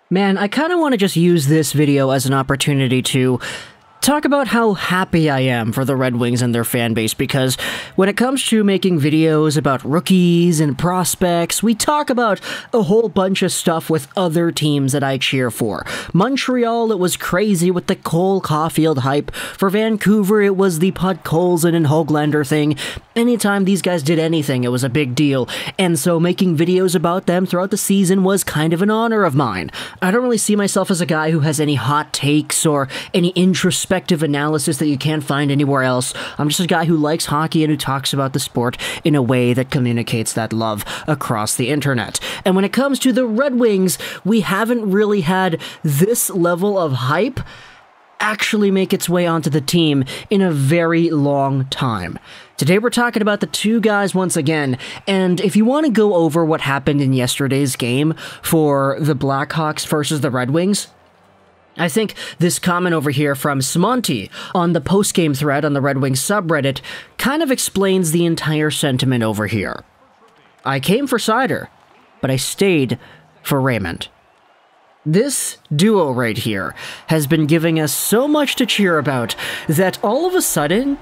Man, I kind of want to just use this video as an opportunity to talk about how happy I am for the Red Wings and their fan base, because when it comes to making videos about rookies and prospects, we talk about a whole bunch of stuff with other teams that I cheer for. Montreal, it was crazy with the Cole Caulfield hype. For Vancouver, it was the Podkolzin and Höglander thing. Anytime these guys did anything, it was a big deal, and so making videos about them throughout the season was kind of an honor of mine. I don't really see myself as a guy who has any hot takes or any introspective analysis that you can't find anywhere else. I'm just a guy who likes hockey and who talks about the sport in a way that communicates that love across the internet. And when it comes to the Red Wings, we haven't really had this level of hype actually make its way onto the team in a very long time. Today we're talking about the two guys once again, and if you want to go over what happened in yesterday's game for the Blackhawks versus the Red Wings, I think this comment over here from Smonty on the post-game thread on the Red Wings subreddit kind of explains the entire sentiment over here. I came for Seider, but I stayed for Raymond. This duo right here has been giving us so much to cheer about that all of a sudden,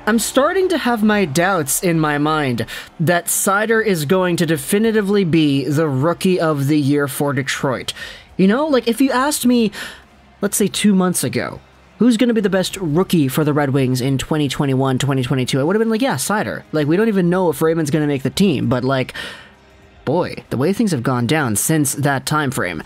I'm starting to have my doubts in my mind that Seider is going to definitively be the Rookie of the Year for Detroit. You know, like if you asked me, let's say 2 months ago, who's going to be the best rookie for the Red Wings in 2021, 2022, I would have been like, yeah, Seider. Like, we don't even know if Raymond's going to make the team, but like, boy, the way things have gone down since that time frame.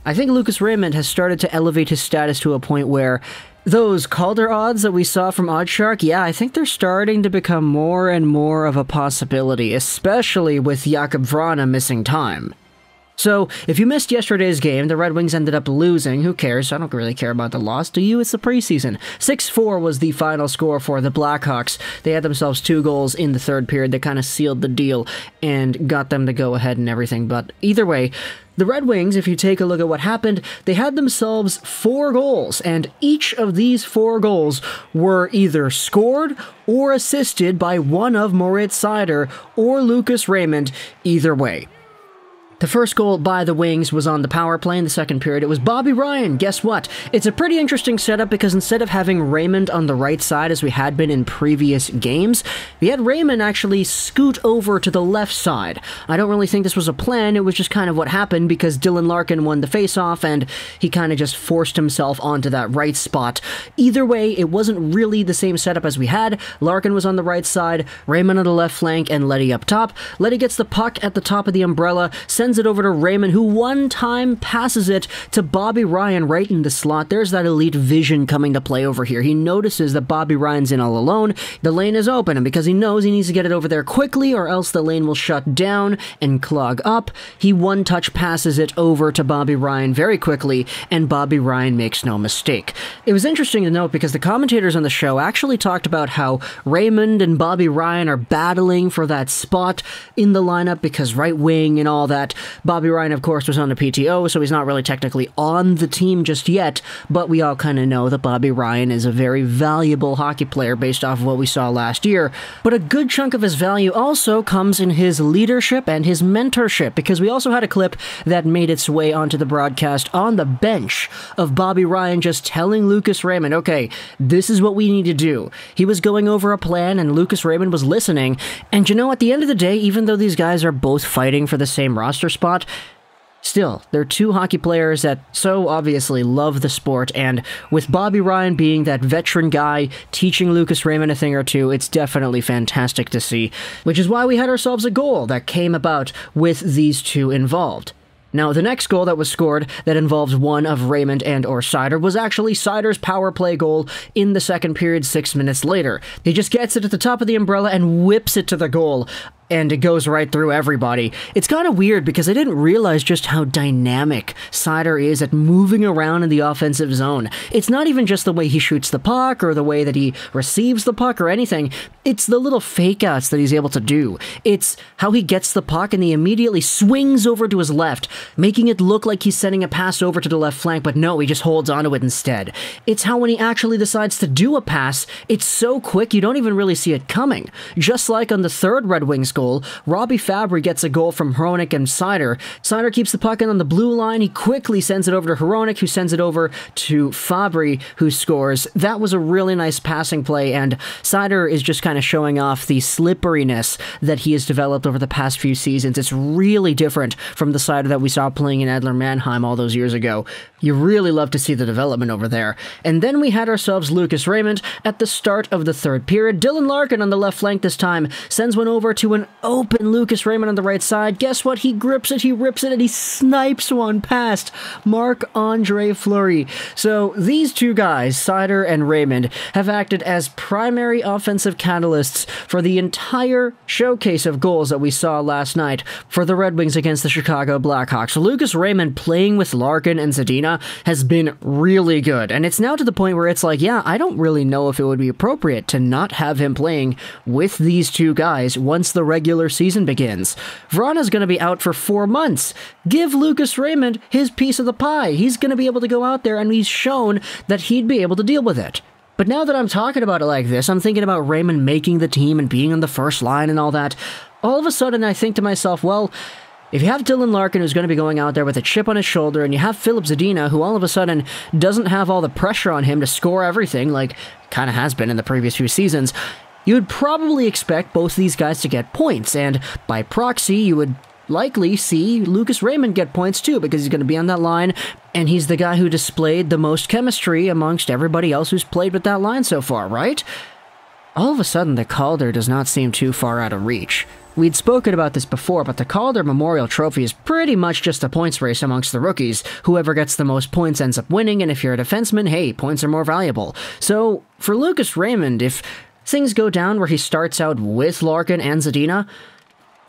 I think Lucas Raymond has started to elevate his status to a point where those Calder odds that we saw from Oddshark, yeah, I think they're starting to become more and more of a possibility, especially with Jakub Vrana missing time. So, if you missed yesterday's game, the Red Wings ended up losing. Who cares? I don't really care about the loss. Do you? It's the preseason. 6-4 was the final score for the Blackhawks. They had themselves 2 goals in the third period that kind of sealed the deal and got them to go ahead and everything. But either way, the Red Wings, if you take a look at what happened, they had themselves 4 goals, and each of these 4 goals were either scored or assisted by one of Moritz Seider or Lucas Raymond, either way. The first goal by the Wings was on the power play in the second period. It was Bobby Ryan. Guess what? It's a pretty interesting setup because instead of having Raymond on the right side as we had been in previous games, we had Raymond actually scoot over to the left side. I don't really think this was a plan. It was just kind of what happened because Dylan Larkin won the faceoff and he kind of just forced himself onto that right spot. Either way, it wasn't really the same setup as we had. Larkin was on the right side, Raymond on the left flank, and Leddy up top. Leddy gets the puck at the top of the umbrella, sends it over to Raymond, who one time passes it to Bobby Ryan right in the slot. There's that elite vision coming to play over here. He notices that Bobby Ryan's in all alone. The lane is open, and because he knows he needs to get it over there quickly or else the lane will shut down and clog up, he one-touch passes it over to Bobby Ryan very quickly, and Bobby Ryan makes no mistake. It was interesting to note because the commentators on the show actually talked about how Raymond and Bobby Ryan are battling for that spot in the lineup because right wing and all that. Bobby Ryan, of course, was on the PTO, so he's not really technically on the team just yet, but we all kind of know that Bobby Ryan is a very valuable hockey player based off of what we saw last year. But a good chunk of his value also comes in his leadership and his mentorship, because we also had a clip that made its way onto the broadcast on the bench of Bobby Ryan just telling Lucas Raymond, okay, this is what we need to do. He was going over a plan, and Lucas Raymond was listening, and you know, at the end of the day, even though these guys are both fighting for the same roster spot, still, they're 2 hockey players that so obviously love the sport, and with Bobby Ryan being that veteran guy teaching Lucas Raymond a thing or two, it's definitely fantastic to see, which is why we had ourselves a goal that came about with these 2 involved. Now, the next goal that was scored that involves one of Raymond and or Seider was actually Seider's power play goal in the second period 6 minutes later. He just gets it at the top of the umbrella and whips it to the goal, and it goes right through everybody. It's kind of weird because I didn't realize just how dynamic Seider is at moving around in the offensive zone. It's not even just the way he shoots the puck or the way that he receives the puck or anything. It's the little fake-outs that he's able to do. It's how he gets the puck and he immediately swings over to his left, making it look like he's sending a pass over to the left flank, but no, he just holds onto it instead. It's how when he actually decides to do a pass, it's so quick you don't even really see it coming. Just like on the third Red Wings goal, goal. Robbie Fabry gets a goal from Hronek and Seider. Seider keeps the puck in on the blue line. He quickly sends it over to Hronek, who sends it over to Fabry, who scores. That was a really nice passing play, and Seider is just kind of showing off the slipperiness that he has developed over the past few seasons. It's really different from the Seider that we saw playing in Adler Mannheim all those years ago. You really love to see the development over there. And then we had ourselves Lucas Raymond at the start of the third period. Dylan Larkin on the left flank this time sends one over to an open Lucas Raymond on the right side. Guess what? He grips it, he rips it, and he snipes one past Marc-Andre Fleury. So these two guys, Seider and Raymond, have acted as primary offensive catalysts for the entire showcase of goals that we saw last night for the Red Wings against the Chicago Blackhawks. So Lucas Raymond playing with Larkin and Zadina has been really good, and it's now to the point where it's like, yeah, I don't really know if it would be appropriate to not have him playing with these two guys once the regular season begins. Vrana's going to be out for 4 months. Give Lucas Raymond his piece of the pie. He's going to be able to go out there, and he's shown that he'd be able to deal with it. But now that I'm talking about it like this, I'm thinking about Raymond making the team and being on the first line and all that. All of a sudden, I think to myself, well, if you have Dylan Larkin, who's going to be going out there with a chip on his shoulder, and you have Filip Zadina, who all of a sudden doesn't have all the pressure on him to score everything, like kind of has been in the previous few seasons, you would probably expect both these guys to get points, and by proxy, you would likely see Lucas Raymond get points too, because he's going to be on that line, and he's the guy who displayed the most chemistry amongst everybody else who's played with that line so far, right? All of a sudden, the Calder does not seem too far out of reach. We'd spoken about this before, but the Calder Memorial Trophy is pretty much just a points race amongst the rookies. Whoever gets the most points ends up winning, and if you're a defenseman, hey, points are more valuable. So, for Lucas Raymond, if things go down where he starts out with Larkin and Zadina,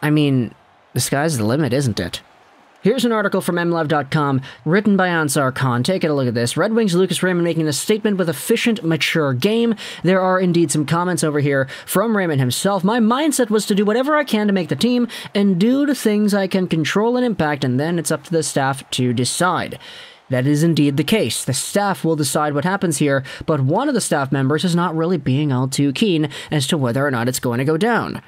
I mean, the sky's the limit, isn't it? Here's an article from MLive.com, written by Ansar Khan. Take a look at this. Red Wings Lucas Raymond making a statement with efficient, mature game. There are indeed some comments over here from Raymond himself. My mindset was to do whatever I can to make the team and do the things I can control and impact, and then it's up to the staff to decide. That is indeed the case. The staff will decide what happens here, but one of the staff members is not really being all too keen as to whether or not it's going to go down.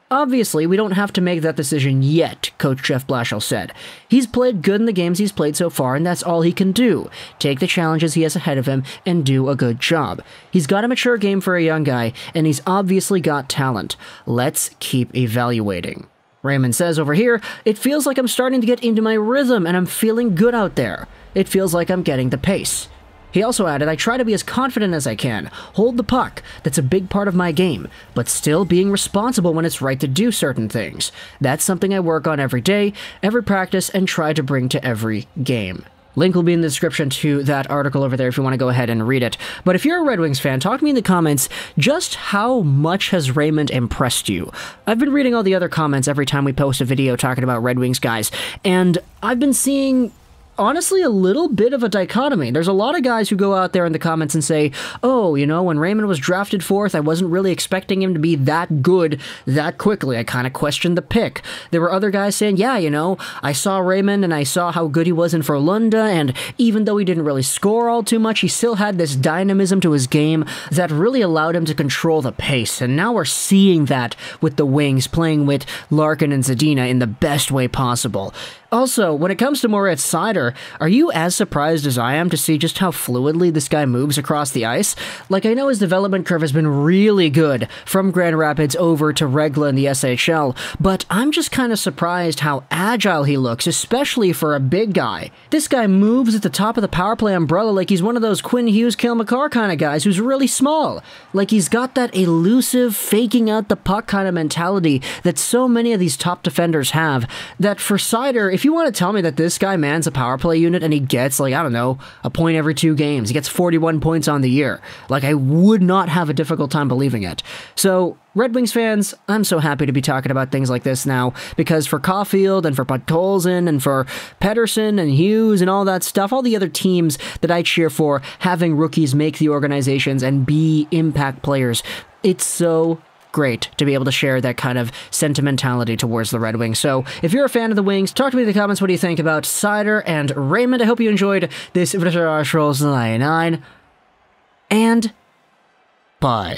Obviously, we don't have to make that decision yet, Coach Jeff Blashill said. He's played good in the games he's played so far, and that's all he can do. Take the challenges he has ahead of him and do a good job. He's got a mature game for a young guy, and he's obviously got talent. Let's keep evaluating. Raymond says over here, it feels like I'm starting to get into my rhythm, and I'm feeling good out there. It feels like I'm getting the pace. He also added, I try to be as confident as I can, hold the puck, that's a big part of my game, but still being responsible when it's right to do certain things. That's something I work on every day, every practice, and try to bring to every game. Link will be in the description to that article over there if you want to go ahead and read it. But if you're a Red Wings fan, talk to me in the comments just how much has Raymond impressed you. I've been reading all the other comments every time we post a video talking about Red Wings guys, and I've been seeing honestly a little bit of a dichotomy. There's a lot of guys who go out there in the comments and say, oh, you know, when Raymond was drafted 4th, I wasn't really expecting him to be that good that quickly. I kind of questioned the pick. There were other guys saying, yeah, you know, I saw Raymond and I saw how good he was in Frölunda, and even though he didn't really score all too much, he still had this dynamism to his game that really allowed him to control the pace. And now we're seeing that with the Wings playing with Larkin and Zadina in the best way possible. Also, when it comes to Moritz Seider, are you as surprised as I am to see just how fluidly this guy moves across the ice? Like, I know his development curve has been really good from Grand Rapids over to Regla in the SHL, but I'm just kind of surprised how agile he looks, especially for a big guy. This guy moves at the top of the power play umbrella like he's one of those Quinn Hughes, Cale Makar kind of guys who's really small. Like he's got that elusive, faking out the puck kind of mentality that so many of these top defenders have, that for Seider, if you want to tell me that this guy mans a power play unit and he gets, like, I don't know, a point every 2 games, he gets 41 points on the year, like, I would not have a difficult time believing it. So, Red Wings fans, I'm so happy to be talking about things like this now, because for Caulfield and for Podkolzin and for Pettersson and Hughes and all that stuff, all the other teams that I cheer for, having rookies make the organizations and be impact players, it's so great to be able to share that kind of sentimentality towards the Red Wings. So if you're a fan of the Wings, talk to me in the comments. What do you think about Seider and Raymond? I hope you enjoyed this Trolls 99, and bye.